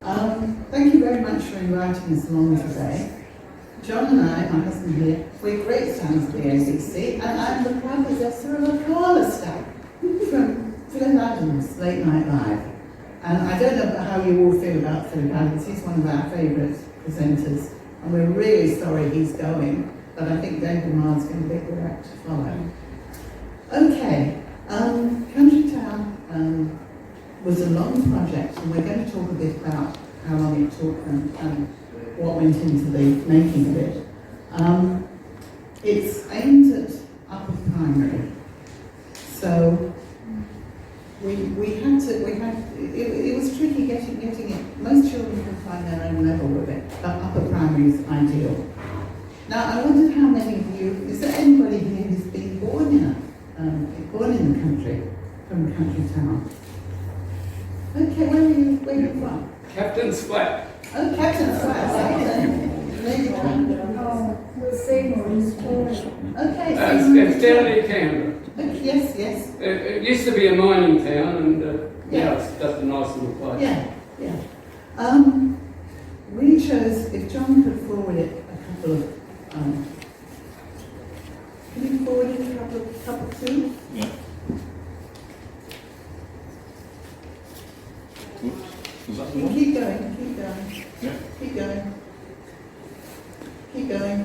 Thank you very much for inviting us along today. John and I, my husband here, we're great fans of the ABC, and I'm the proud possessor of a koala stack from Philip Adams' Late Night Live. And I don't know how you all feel about Philip Adams. He's one of our favourite presenters, and we're really sorry he's going, but I think David Marr's going to be a good act to follow. Okay, Country Town was a long project, and we're going to talk a bit about how long it took and what went into the making of it. It's aimed at upper primary, so it was tricky getting it. Most children can find their own level with it, but upper primary is ideal. Now, I wondered how many of you, is there anybody here who's been born in the country, from Country Town? Okay, where are you from? Captain's Flat. Oh, Captain's Flat. Okay. It's down near Canberra. Yes. It used to be a mining town, and now it's just a nice little place. Yeah. We chose, if John could forward it, a couple of. Can you forward it a couple two? Yeah. Is that the one? Keep going. Yeah. Keep going.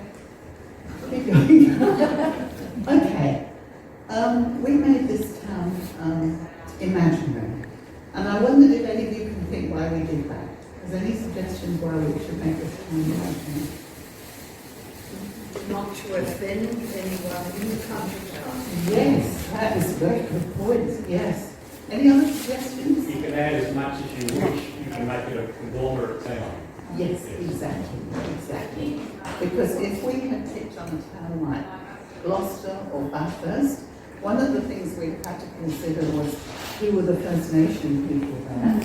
Okay. We made this town imaginary. And I wondered if any of you can think why we did that. Is there any suggestions why we should make this town imaginary? Not to offend anyone in the country town. Yes, that is a very good point. Yes. Any other suggestions? You can add as much as you wish. You can make it a conglomerate town. Yes, exactly. Because if we had picked on a town like Gloucester or Bathurst, one of the things we had to consider was who were the First Nation people there.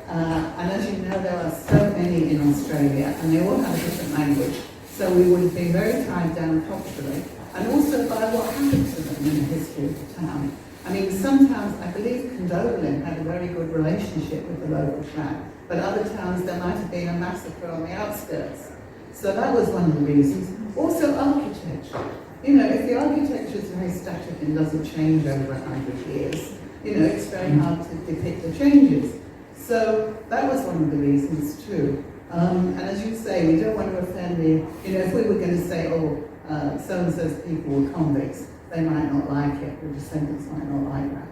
And as you know, there are so many in Australia, and they all have a different language. So we would have been very tied down culturally, and also by what happened to them in the history of the town. I mean, sometimes, I believe Condobolin had a very good relationship with the local clan, but other towns there might have been a massacre on the outskirts. So that was one of the reasons. Also architecture. You know, if the architecture is very static and doesn't change over 100 years, you know, it's very hard to depict the changes. So that was one of the reasons too. And as you say, we don't want to offend the, you know, if we were going to say, so-and-so's people were convicts, they might not like it, the descendants might not like that.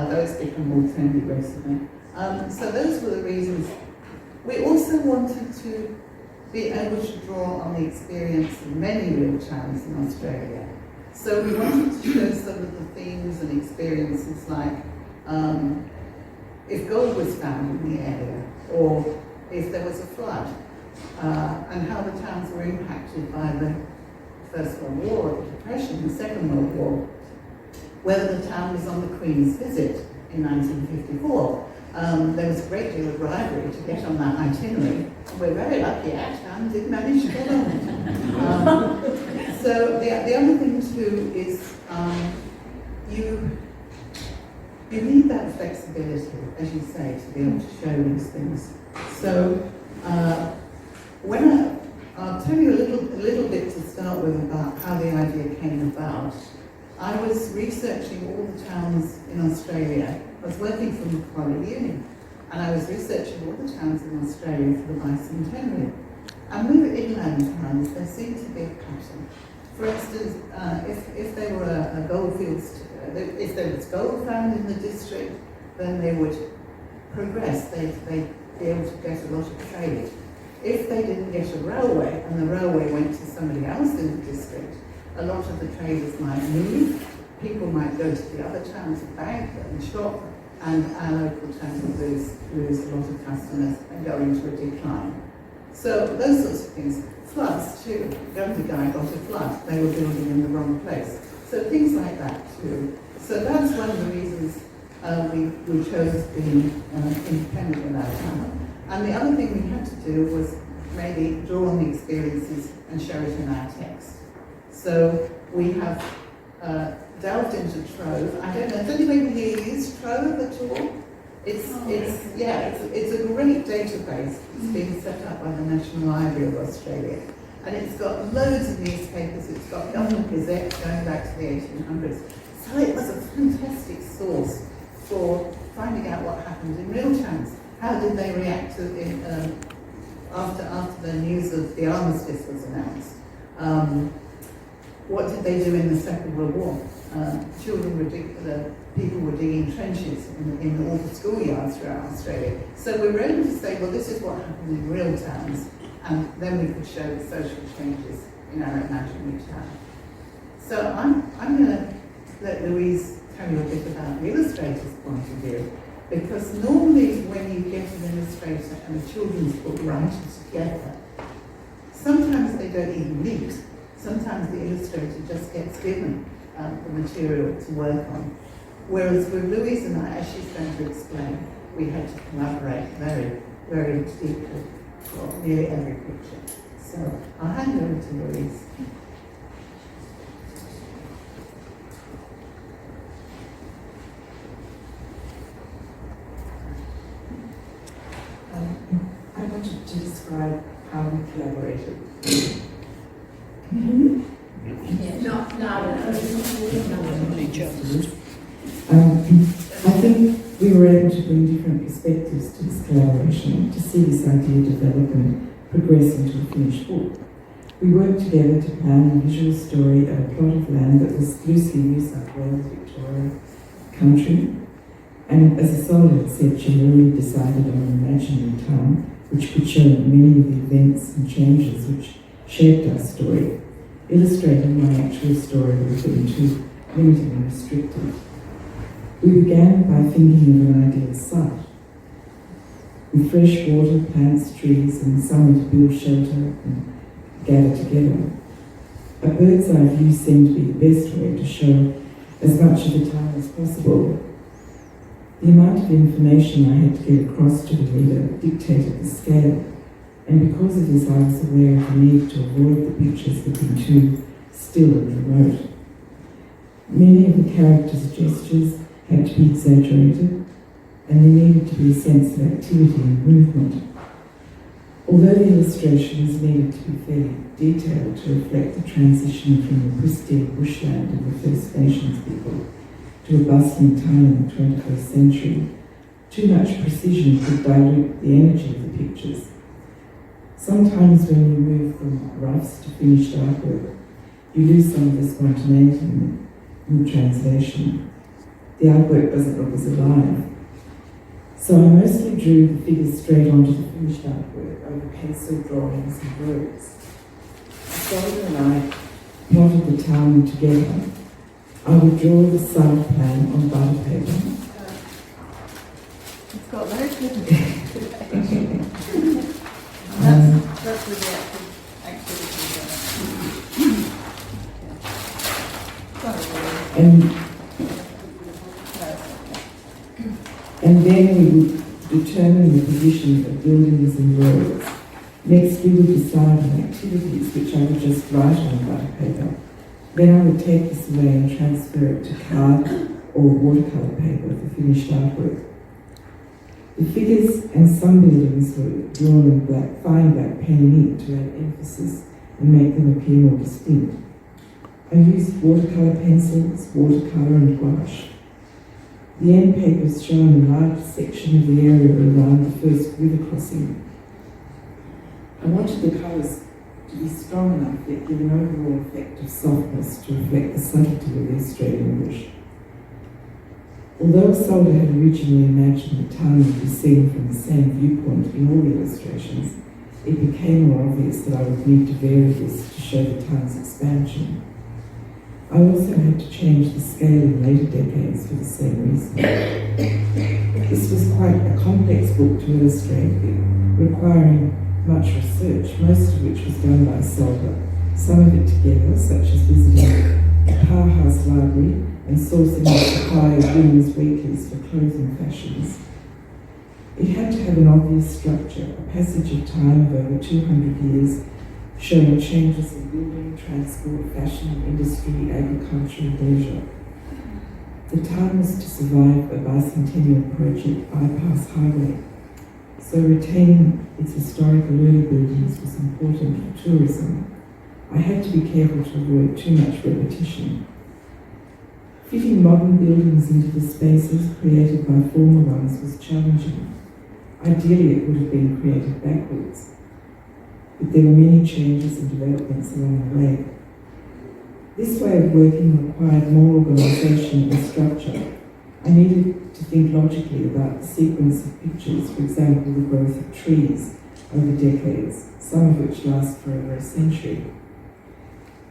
Though it's become more trendy recently. So those were the reasons. We also wanted to be able to draw on the experience of many real towns in Australia. So we wanted to show some of the themes and experiences like if gold was found in the area, or if there was a flood, and how the towns were impacted by the First World War, the Depression, the Second World War, whether the town was on the Queen's visit in 1954. There was a great deal of bribery to get on that itinerary. We're very lucky our town did manage to get on it. So the other thing too is you need that flexibility, as you say, to be able to show these things. So I'll tell you a little bit to start with about how the idea came about. I was researching all the towns in Australia. I was working for Macquarie Uni, and I was researching all the towns in Australia for the bicentennial. And with inland towns, there seemed to be a pattern. For instance, if there were a goldfields, if there was gold found in the district, then they would progress. They'd be able to get a lot of trade. If they didn't get a railway, and the railway went to somebody else in the district, a lot of the traders might move. People might go to the other towns and bank and shop, and our local town would lose a lot of customers and go into a decline. So those sorts of things. Floods too. Governor Guy got a flood. They were building in the wrong place. So things like that too. So that's one of the reasons we chose being independent in our town. And the other thing we had to do was maybe draw on the experiences and show it in our text. So we have delved into Trove. I don't know, has anybody here used Trove at all? It's a great database. It's being set up by the National Library of Australia. And it's got loads of newspapers, it's got government gazettes going back to the 1800s. So it was a fantastic source for finding out what happened in real times. How did they react to it after the news of the armistice was announced? What did they do in the Second World War? People were digging trenches in all the schoolyards throughout Australia. So we were able to say, well, this is what happened in real times, and then we could show the social changes in our imaginary town. So I'm going to let Louise tell you a bit about the illustrator's point of view, because normally when you get an illustrator and a children's book writer together, sometimes they don't even meet. Sometimes the illustrator just gets given the material to work on. Whereas with Louise and I, as she's going to explain, we had to collaborate very, very deeply for nearly every picture. So I'll hand over to Louise. I wanted to describe how we collaborated. I think we were able to bring different perspectives to this collaboration, to see this idea develop and progress into a finished book. We worked together to plan a visual story of a plot of land that was loosely New South Wales, Victoria country, and as Isolde had said, she had already decided on an imaginary town which could show many of the events and changes which shaped our story. Illustrating my actual story would have been too limited and restrictive. We began by thinking of an ideal site. With fresh water, plants, trees, and somewhere to build shelter and gather together. A bird's eye view seemed to be the best way to show as much of the town as possible. The amount of information I had to get across to the reader dictated the scale, and because of this I was aware of the need to avoid the pictures looking too still and remote. Many of the characters' gestures had to be exaggerated, and there needed to be a sense of activity and movement. Although the illustrations needed to be fairly detailed to reflect the transition from the pristine bushland of the First Nations people to a bustling town in the 21st century, too much precision could dilute the energy of the pictures. Sometimes when you move from roughs to finished artwork, you lose some of the spontaneity in the translation. The artwork doesn't look as alive. So I mostly drew the figures straight onto the finished artwork over pencil drawings and words. Isolde and I plotted the town together. I would draw the site plan on butter paper. It's got very good today. That's with the activities. And then we would determine the position of buildings and roads. Next we would decide on activities which I would just write on butter paper. Then I would take this away and transfer it to card or watercolour paper for finished artwork. The figures and some buildings were drawn in black, fine black pen and ink to add emphasis and make them appear more distinct. I used watercolour pencils, watercolour and gouache. The end papers show a large section of the area around the first river crossing. I wanted the colours to be strong enough yet give an overall effect of softness to reflect the subtlety of the Australian bush. Although Isolde had originally imagined the town would be seen from the same viewpoint in all the illustrations, it became more obvious that I would need to vary this to show the town's expansion. I also had to change the scale in later decades for the same reason. This was quite a complex book to illustrate, requiring much research, most of which was done by Isolde, some of it together, such as visiting the powerhouse library and sourcing the supply of women's weeklies for clothing fashions. It had to have an obvious structure, a passage of time of over 200 years, showing changes in building, transport, fashion, industry, agriculture, and leisure. The town was to survive a bicentennial project bypass highway, so retaining its historical early buildings was important for tourism. I had to be careful to avoid too much repetition. Fitting modern buildings into the spaces created by former ones was challenging. Ideally, it would have been created backwards, but there were many changes and developments along the way. This way of working required more organisation and structure. I needed to think logically about the sequence of pictures, for example, the growth of trees over decades, some of which last for over a century.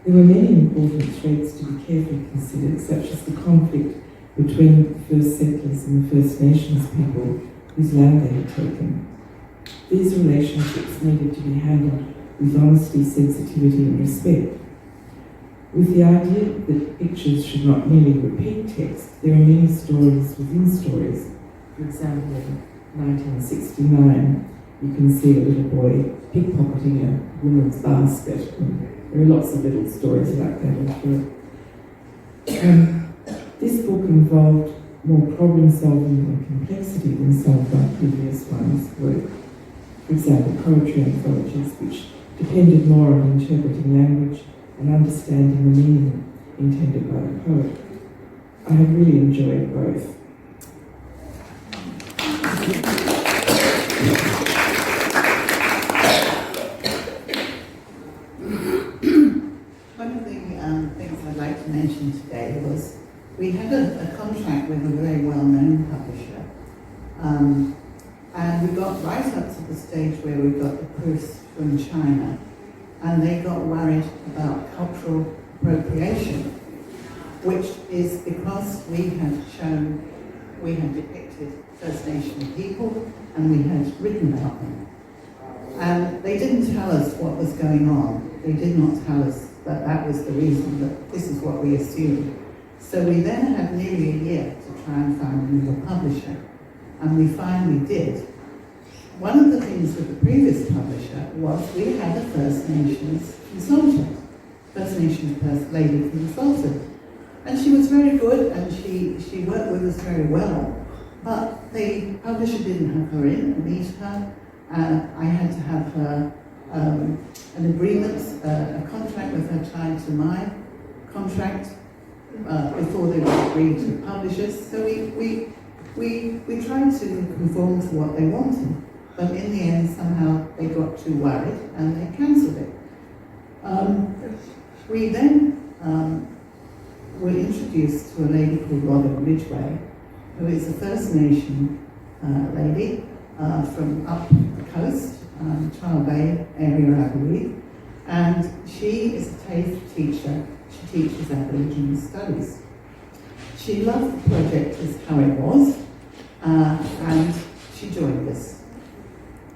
There were many important threads to be carefully considered, such as the conflict between the first settlers and the First Nations people whose land they had taken. These relationships needed to be handled with honesty, sensitivity and respect. With the idea that pictures should not merely repeat text, there are many stories within stories. For example, in 1969, you can see a little boy pickpocketing a woman's basket. There are lots of little stories like that all through it. This book involved more problem-solving and complexity than solved by previous ones' work. For example, poetry anthologies, which depended more on interpreting language and understanding the meaning intended by the poet. I have really enjoyed both. One of the things I'd like to mention today was we had a contract with a very well-known publisher, and we got right up to the stage where we got the proofs from China, and they got worried about cultural appropriation, which is because we had depicted First Nation people and we had written about them. And they didn't tell us what was going on. They did not tell us that that was the reason, that this is what we assumed. So we then had nearly a year to try and find another publisher, and we finally did. One of the things with the previous publisher was we had a First Nations consultant, First Nations lady consultant, and she was very good and she worked with us very well, but the publisher didn't have her in and meet her. I had to have her an agreement, a contract with her tied to my contract before they would agree to publish us. So we tried to conform to what they wanted. But in the end, somehow they got too worried and they cancelled it. We then were introduced to a lady called Robyn Ridgeman, who is a First Nation lady from up the coast, Trial Bay area, I believe. And she is a TAFE teacher. She teaches Aboriginal studies. She loved the project as how it was, and she joined us.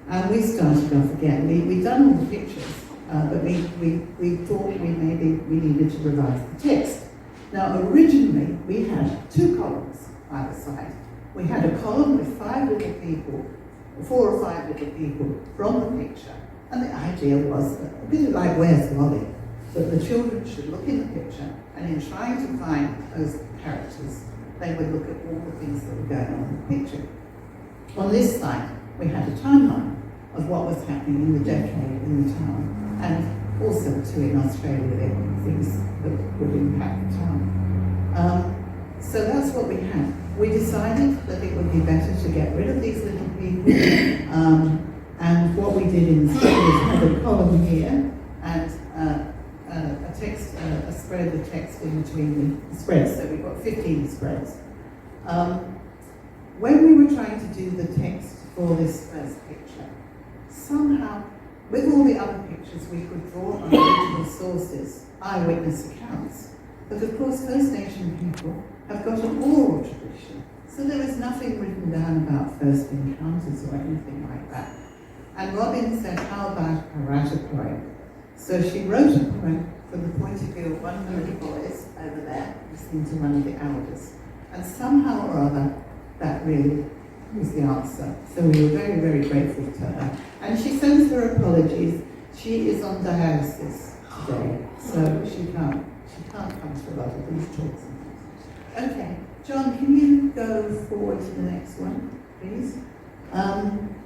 And we started off again. We'd done all the pictures, but we thought we needed to revise the text. Now, originally, we had two columns either side. We had a column with 5 little people, 4 or 5 little people from the picture. And the idea was, a bit like Where's Wally, that the children should look in the picture, and in trying to find those characters, they would look at all the things that were going on in the picture. On this side, we had a timeline of what was happening in the decade in the town, and also too in Australia, there were things that would impact the town. So that's what we had. We decided that it would be better to get rid of these little people, and what we did instead was have a column here and a text, a spread of text in between the spreads. So we've got 15 spreads. When we were trying to do the text for this first picture, somehow, with all the other pictures, we could draw on original sources, eyewitness accounts. But of course, First Nation people have got an oral tradition, so there is nothing written down about first encounters or anything like that. And Robyn said, how about I write a poem? So she wrote a poem from the point of view of one of the little boys over there, listening to one of the elders. And somehow or other, that really was the answer. So we were very, very grateful to her. And she sends her apologies. She is on dialysis today, so she can't come to a lot of these talks. Okay. John, can you go forward to the next one, please?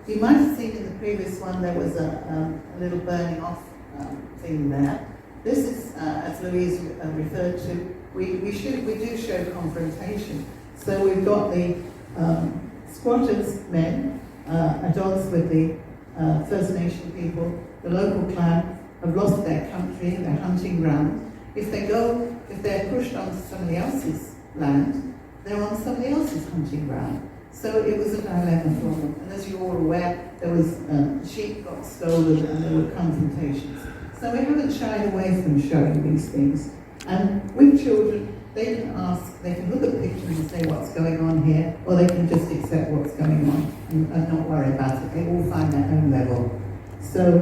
You might have seen in the previous one there was a little burning off thing there. This is, as Louise referred to, we do show confrontation. So we've got the squatters men, at odds with the First Nation people. The local clan have lost their country, their hunting ground. If they're pushed onto somebody else's land, they're on somebody else's hunting ground. So it was a dilemma for them. And as you're all aware, there was sheep got stolen and there were confrontations. So we haven't shied away from showing these things. And with children, they can ask, they can look at pictures and say what's going on here, or they can just accept what's going on and not worry about it. They all find their own level. So,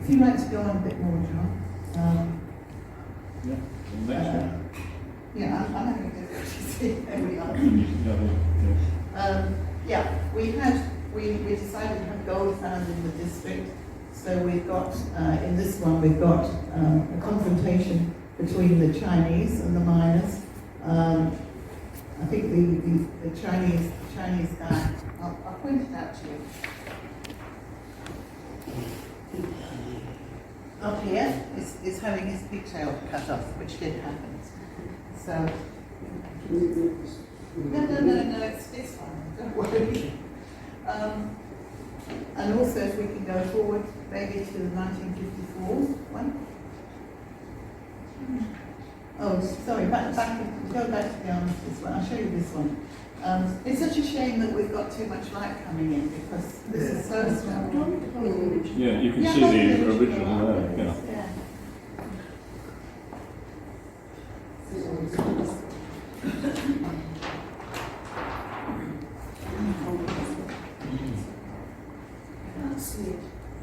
if you'd like to go on a bit more, John. Yeah, the next one. Yeah, I'm having a difficulty. There we are. Yeah. We decided to have gold found in the district. So we've got, in this one, we've got a confrontation between the Chinese and the miners. I think the Chinese guy, I'll point it out to you. Up here is having his pigtail cut off, which did happen. So, no, it's fine, don't worry. And also, if we can go forward, maybe to the 1954 one. Oh, sorry, go back to the armistice one. I'll show you this one. It's such a shame that we've got too much light coming in because this is so strong. Yeah, you can see the original there. Yeah.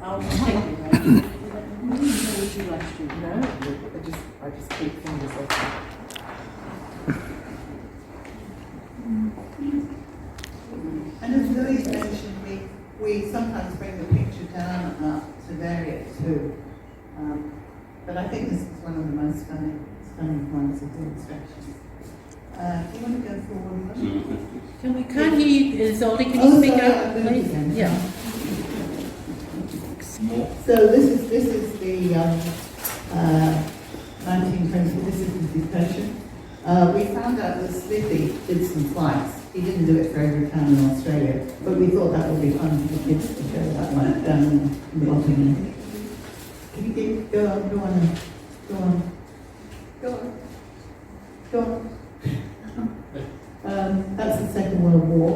I'll take it. What would you like to do? No, I just keep fingers open. And as Louise mentioned, we sometimes bring the picture down to vary it too. But I think this is one of the most stunning ones of the inspection. Do you want to go forward? We can't hear you, Isolde. Can you speak sorry, up, I'll do it please? again. Yeah. So this is the 1920. This is the depression. We found out that Smithy did some flights. He didn't do it for every town in Australia, but we thought that would be fun for the kids to show that one down in Nottingham. Can you go on? That's the Second World War.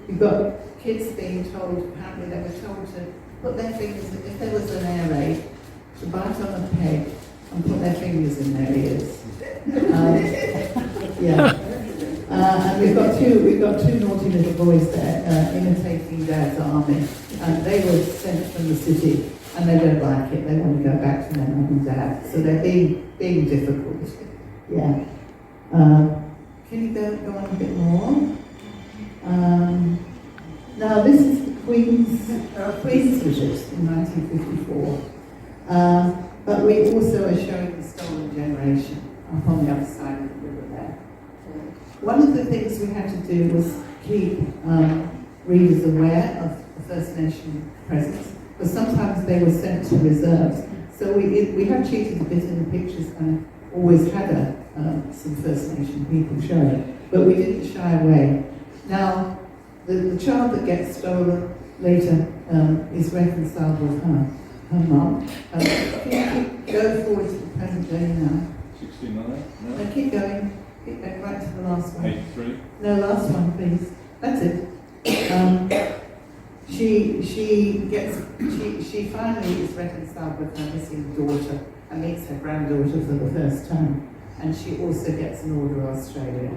You've got kids being told, apparently they were told to put their fingers, if there was an air raid, to bite on a peg and put their fingers in their ears. And we've got two naughty little boys there imitating Dad's army, and they were sent from the city, and they don't like it. They want to go back to their mum and dad, so they're being difficult. Yeah. Can you go on a bit more? Now this is the Queen's visit in 1954, but we also are showing the stolen generation up on the other side of the river there. One of the things we had to do was keep readers aware of the First Nation presence, because sometimes they were sent to reserves. So we have cheated a bit in the pictures and always had some First Nation people showing, but we didn't shy away. Now, the child that gets stolen later is reconciled with her mum. Can you go forward to the present day now? 69? No? Keep going right to the last one. 83? No, last one, please. That's it. She finally is reconciled with her missing daughter and meets her granddaughter for the first time. And she also gets an Order of Australia.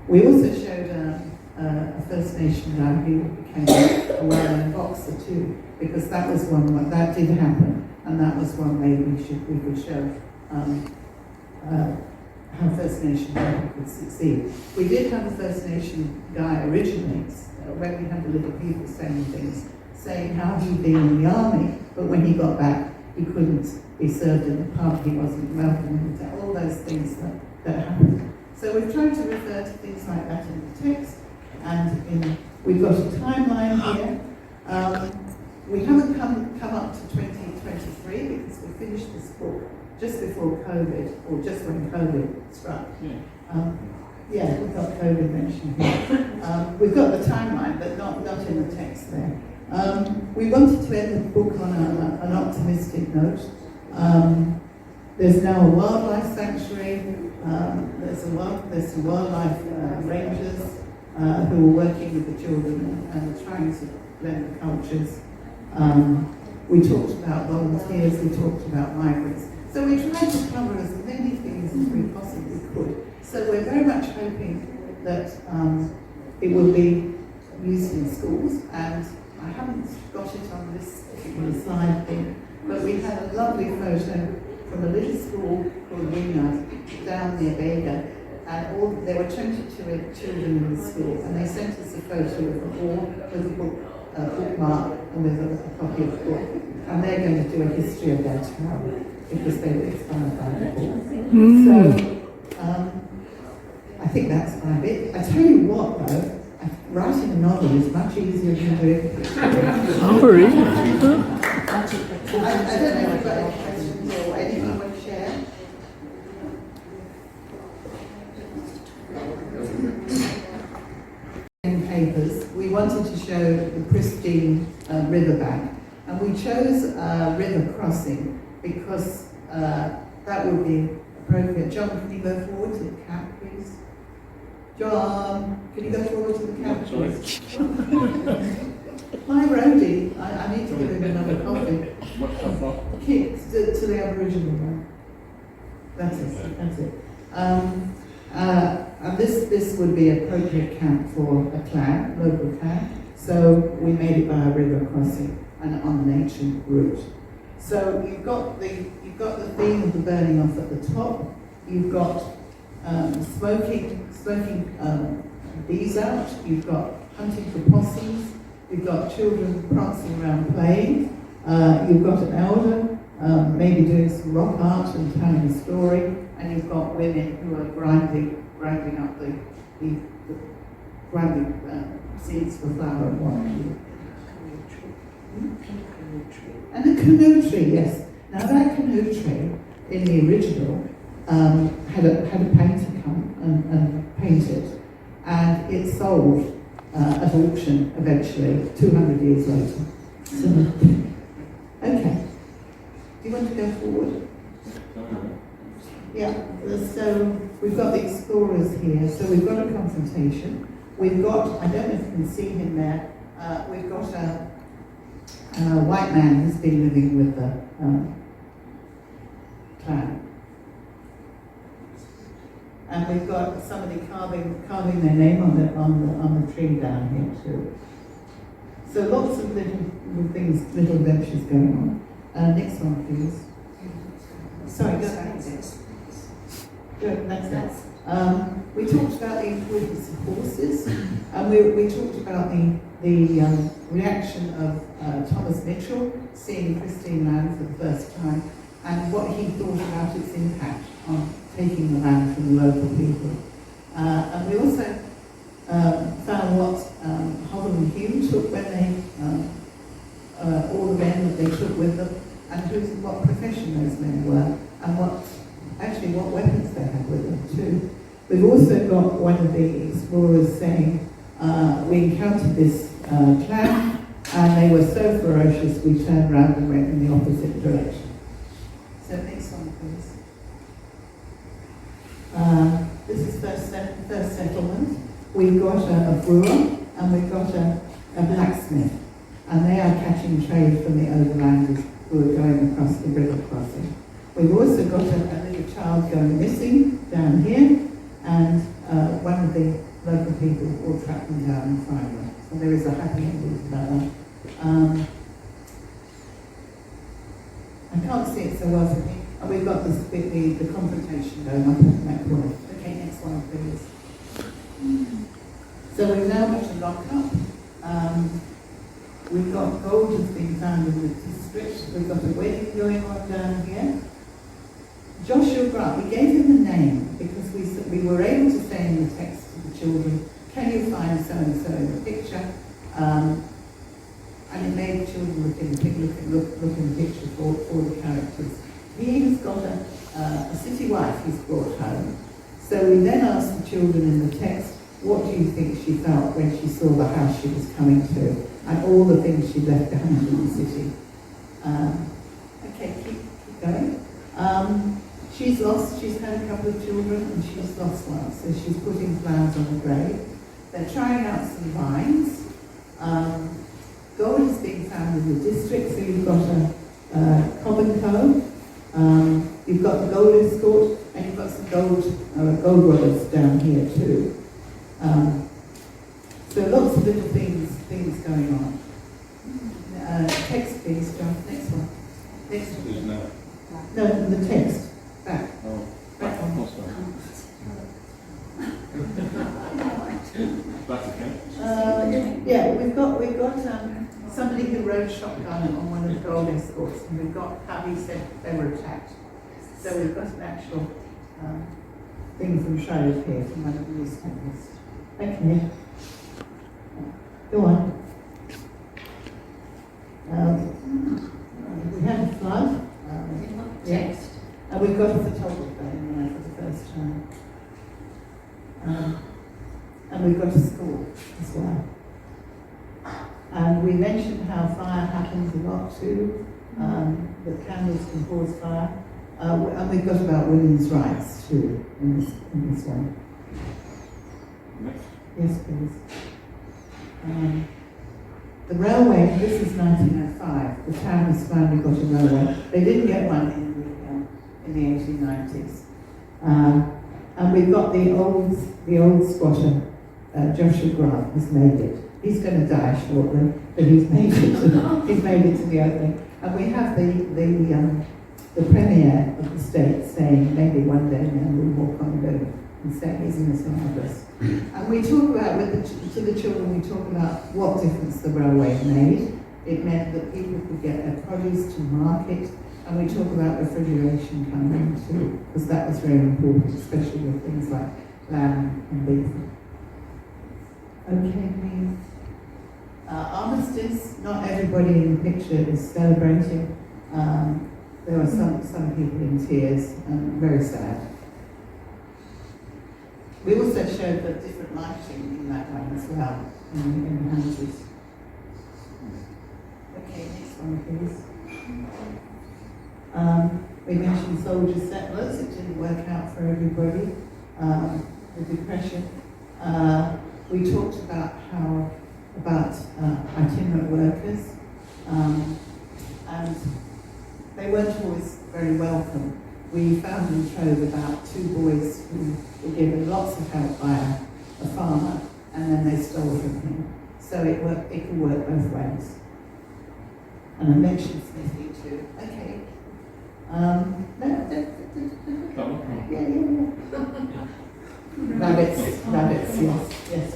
We also showed a First Nation guy who became a well-known boxer too, because that was one that did happen, and that was one way we could show how First Nation people could succeed. We did have a First Nation guy originally, when we had the little people saying things, saying how he'd been in the army, but when he got back, he couldn't be served in the pub, he wasn't welcome in the town, all those things that happened. So we've tried to refer to things like that in the text, and we've got a timeline here. We haven't come up to 2023 because we finished this book just before COVID, or just when COVID struck. Yeah, we've got COVID mentioned here. We've got the timeline, but not in the text there. We wanted to end the book on an optimistic note. There's now a wildlife sanctuary. There's some wildlife rangers who are working with the children and are trying to blend the cultures. We talked about volunteers. We talked about migrants. So we tried to cover as many things as we possibly could. So we're very much hoping that it will be used in schools, and I haven't got it on this particular slide thing, but we had a lovely photo from a little school called Wingard down near Bega, and there were 22 children in the school, and they sent us a photo of the wall with a bookmark and with a copy of the book, and they're going to do a history of their town because they were inspired by the book. So I think that's my bit. I tell you what though, writing a novel is much easier than doing. Oh, really? I don't know if you've got any questions or anything you want to share. In papers, we wanted to show the pristine riverbank, and we chose river crossing because that would be appropriate. John, can you go forward to the cap, please? John, can you go forward to the cap, please? My roadie, I need to give him another coffee. Kick to the Aboriginal one. That's it. And this would be appropriate camp for a clan, local clan. So we made it by a river crossing and on an ancient route. So you've got the theme of the burning off at the top. You've got smoking bees out. You've got hunting for possums. You've got children prancing around playing. You've got an elder maybe doing some rock art and telling a story. And you've got women who are grinding up the grinding seeds for flour and wine. And a canoe tree, yes. Now that canoe tree in the original had a painter come and paint it, and it sold at auction eventually 200 years later. So, okay. Do you want to go forward? Yeah. So we've got the explorers here. So we've got a confrontation. We've got, I don't know if you can see him there. We've got a white man who's been living with the clan. And we've got somebody carving their name on the tree down here too. So lots of little things, little adventures going on. Next one, please. Sorry, go back. Good, that's it. We talked about the importance of horses, and we talked about the reaction of Thomas Mitchell seeing pristine land for the first time, and what he thought about its impact on taking the land from the local people. And we also found what Hovell and Hume took when they, all the men that they took with them, and what profession those men were, and what weapons they had with them too. We've also got one of the explorers saying, we encountered this clan, and they were so ferocious we turned around and went in the opposite direction. So next one, please. This is first settlement. We've got a brewer and we've got a blacksmith, and they are catching trade from the overlanders who are going across the river crossing. We've also got a little child going missing down here, and one of the local people will track them down and find them. So there is a happy ending to that one. I can't see it so well from here. And we've got the confrontation going up at that point. Okay, next one, please. So we've now got a lock-up. We've got gold has been found in the district. We've got a wedding going on down here. Joshua Grant, we gave him a name because we were able to say in the text to the children, can you find so-and-so in the picture? And it made the children look in the picture for the characters. He has got a city wife he's brought home. So we then asked the children in the text, what do you think she felt when she saw the house she was coming to and all the things she left behind in the city? Okay, keep going. She's had a couple of children and she's lost one, so she's putting flowers on the grave. They're trying out some vines. Gold is being found in the district, so you've got a Cobb and Co. You've got the gold escort, and you've got some gold rollers down here too. So lots of little things going on. Text please, John. Next one. Next one. There's no. No, the text. Back. Oh, Back one. oh, sorry. Back again. Yeah, we've got somebody who rode shotgun on one of the gold escorts, and we've got how he said they were attacked. So we've got an actual thing from Charlotte here from one of the newspapers. Okay. Go on. We had a flood. Text. And we've got a photographer in there for the first time. And we've got a school as well. And we mentioned how fire happens a lot too, that candles can cause fire. And we've got about women's rights too in this one. Next. Yes, please. The railway, this is 1905. The town has finally got a railway. They didn't get one in the 1890s. And we've got the old squatter, Joshua Grant, has made it. He's going to die shortly, but he's made it to the opening. And we have the Premier of the state saying maybe one day now we'll walk on the moon and say he's in the surroundings. And we talk about, to the children, we talk about what difference the railway made. It meant that people could get their produce to market, and we talk about refrigeration coming in too, because that was very important, especially with things like lamb and beef. Okay, please. Armistice, not everybody in the picture is celebrating. There were some people in tears, and very sad. We also showed the different lighting in that one as well, in the houses. Okay, next one please. We mentioned soldier settlers. It didn't work out for everybody. The depression. We talked about itinerant workers, and they weren't always very welcome. We found in Trove about 2 boys who were given lots of help by a farmer, and then they stole from him. So it can work both ways. And I mentioned Smithy too. Okay. Rabbits, yes.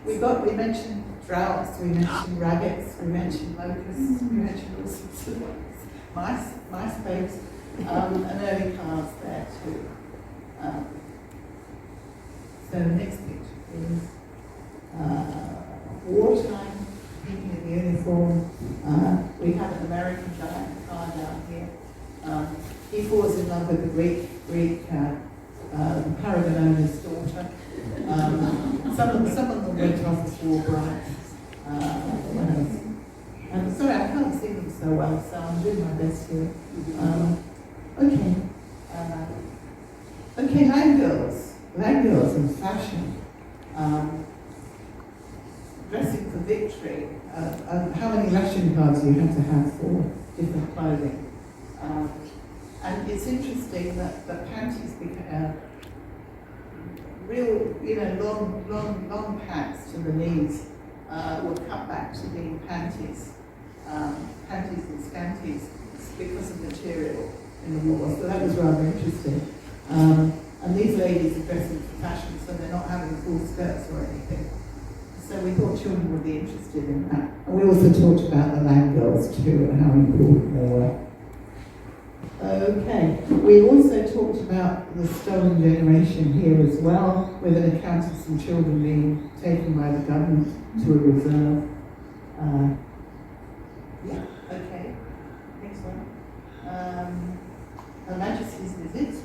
We mentioned droughts, we mentioned rabbits, we mentioned locusts, we mentioned all sorts of things. Mice babes, and early cars there too. So next picture please. Wartime, people in uniform. We have an American giant car down here. He falls in love with a Greek paragon owner's daughter. Some of them went off as war brides. I'm sorry, I can't see them so well, so I'm doing my best here. Okay, land girls in fashion. Dressing for victory. How many ration cards you have to have for different clothing. And it's interesting that the panties became real, long pants to the knees were cut back to being panties. Panties and scanties because of material in the war. So that was rather interesting. And these ladies are dressing for fashion, so they're not having full skirts or anything. So we thought children would be interested in that. And we also talked about the land girls too, and how important they were. Okay, we also talked about the stolen generation here as well, with an account of some children being taken by the government to a reserve. Yeah, okay, next one. Her Majesty's visit.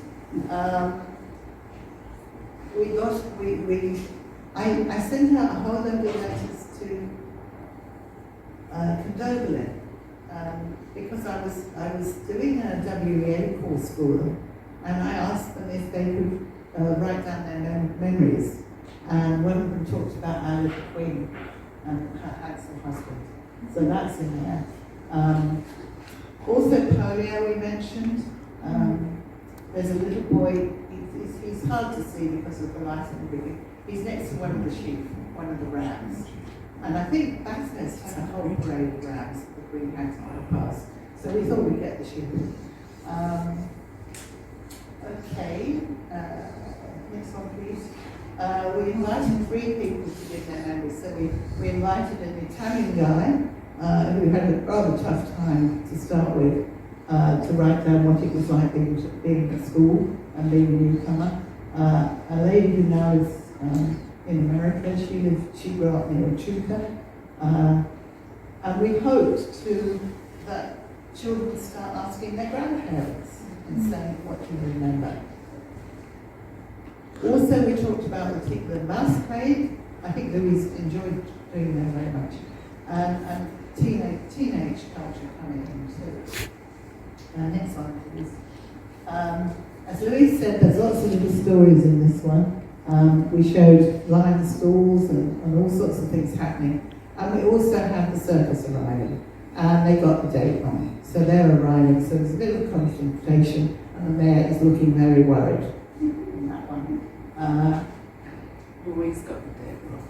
I sent out a whole load of letters to Condobolin, because I was doing a WEA course for them, and I asked them if they could write down their memories. And one of them talked about Isle of the Queen and her handsome husband. So that's in there. Also polio we mentioned. There's a little boy, he's hard to see because of the light and everything. He's next to one of the sheep, one of the rams. And I think Bathurst has a whole parade of rams that the Queen had to go past. So we thought we'd get the sheep. Okay, next one please. We invited 3 people to give their memories. So we invited an Italian guy who had a rather tough time to start with, to write down what it was like being at school and being a newcomer. A lady who now is in America, she grew up near Echuca, and we hoped that children would start asking their grandparents and saying, what do you remember? Also, we talked about the masquerade. I think Louise enjoyed doing that very much. And teenage culture coming in too. Next one, please. As Louise said, there's lots of little stories in this one. We showed lion stalls and all sorts of things happening. And we also had the circus arriving. And they got the date wrong. So they're arriving, so there's a bit of confrontation, and the mayor is looking very worried in that one. Always got the date wrong.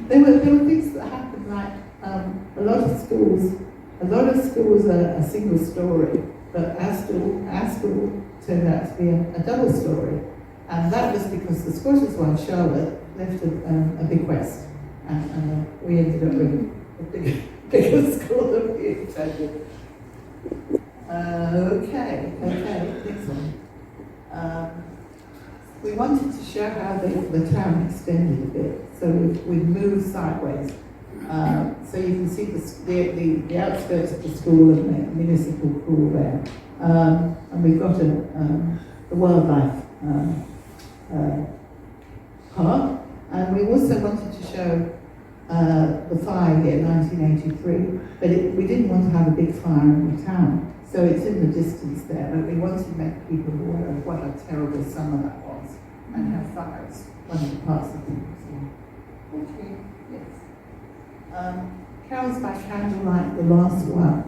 There were things that happened, like a lot of schools are a single story, but our school turned out to be a double story. And that was because the Scottish one, Charlotte, left a bequest. And we ended up with a bigger school than we intended. Okay, next one. We wanted to show how the town extended a bit, so we've moved sideways. So you can see the outskirts of the school and the municipal pool there. And we've got the wildlife park. And we also wanted to show the fire here, 1983, but we didn't want to have a big fire in the town. So it's in the distance there, but we wanted to make people aware of what a terrible summer that was, and how fire is one of the parts of things. Okay, yes. Carols by Candlelight, the last one.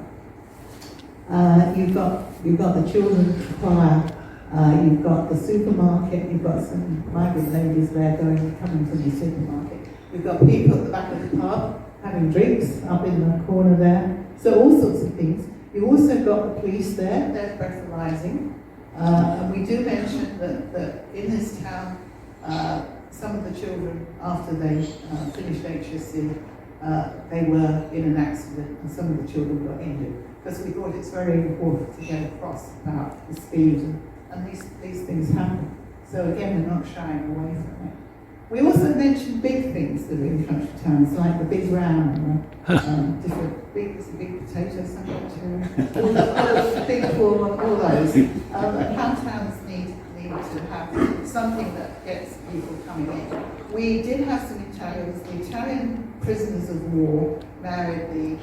You've got the children's choir, you've got the supermarket, you've got some migrant ladies there coming to the supermarket. You've got people at the back of the pub having drinks up in the corner there. So all sorts of things. You've also got the police there, they're breathalyzing. And we do mention that in this town, some of the children, after they finished HSC, they were in an accident and some of the children got injured. Because we thought it's very important to get across about the speed and these things happen. So again, we're not shying away from it. We also mentioned big things that are in country towns, like the big ram and different big potato, something all the big corn, all those. And how towns need to have something that gets people coming in. We did have some Italians. The Italian prisoners of war married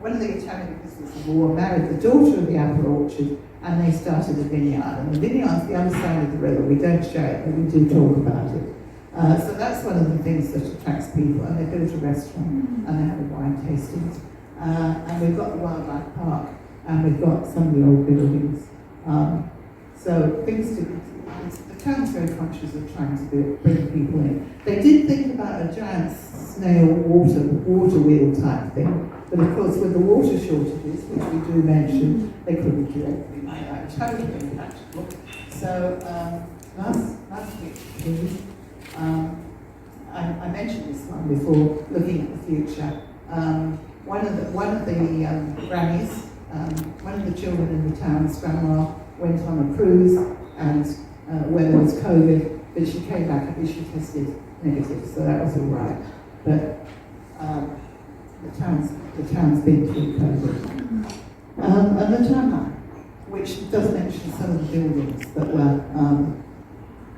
one of the Italian prisoners of war married the daughter of the apple orchard, and they started a vineyard. And the vineyard's the other side of the river. We don't show it, but we do talk about it. So that's one of the things that attracts people. And they built a restaurant, and they have a wine tasting. And we've got the wildlife park, and we've got some of the old buildings. So things the town's very conscious of trying to bring people in. They did think about a giant snail water wheel type thing, but of course with the water shortages, which we do mention, they couldn't do anything like that. Totally impractical. So last week, please. I mentioned this one before, looking at the future. One of the grannies, one of the children in the town's grandma went on a cruise, and when there was COVID, but she came back and she tested negative, so that was all right. But the town's been through COVID. And the timeline, which does mention some of the buildings that were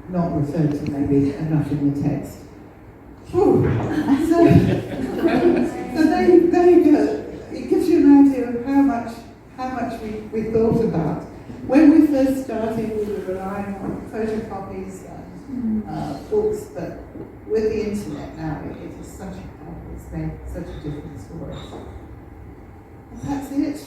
not referred to maybe enough in the text. Whew. So there you go. It gives you an idea of how much we thought about. When we first started, we were relying on photocopies and books, but with the internet now, it is such a help. It's made such a difference for us. And that's it.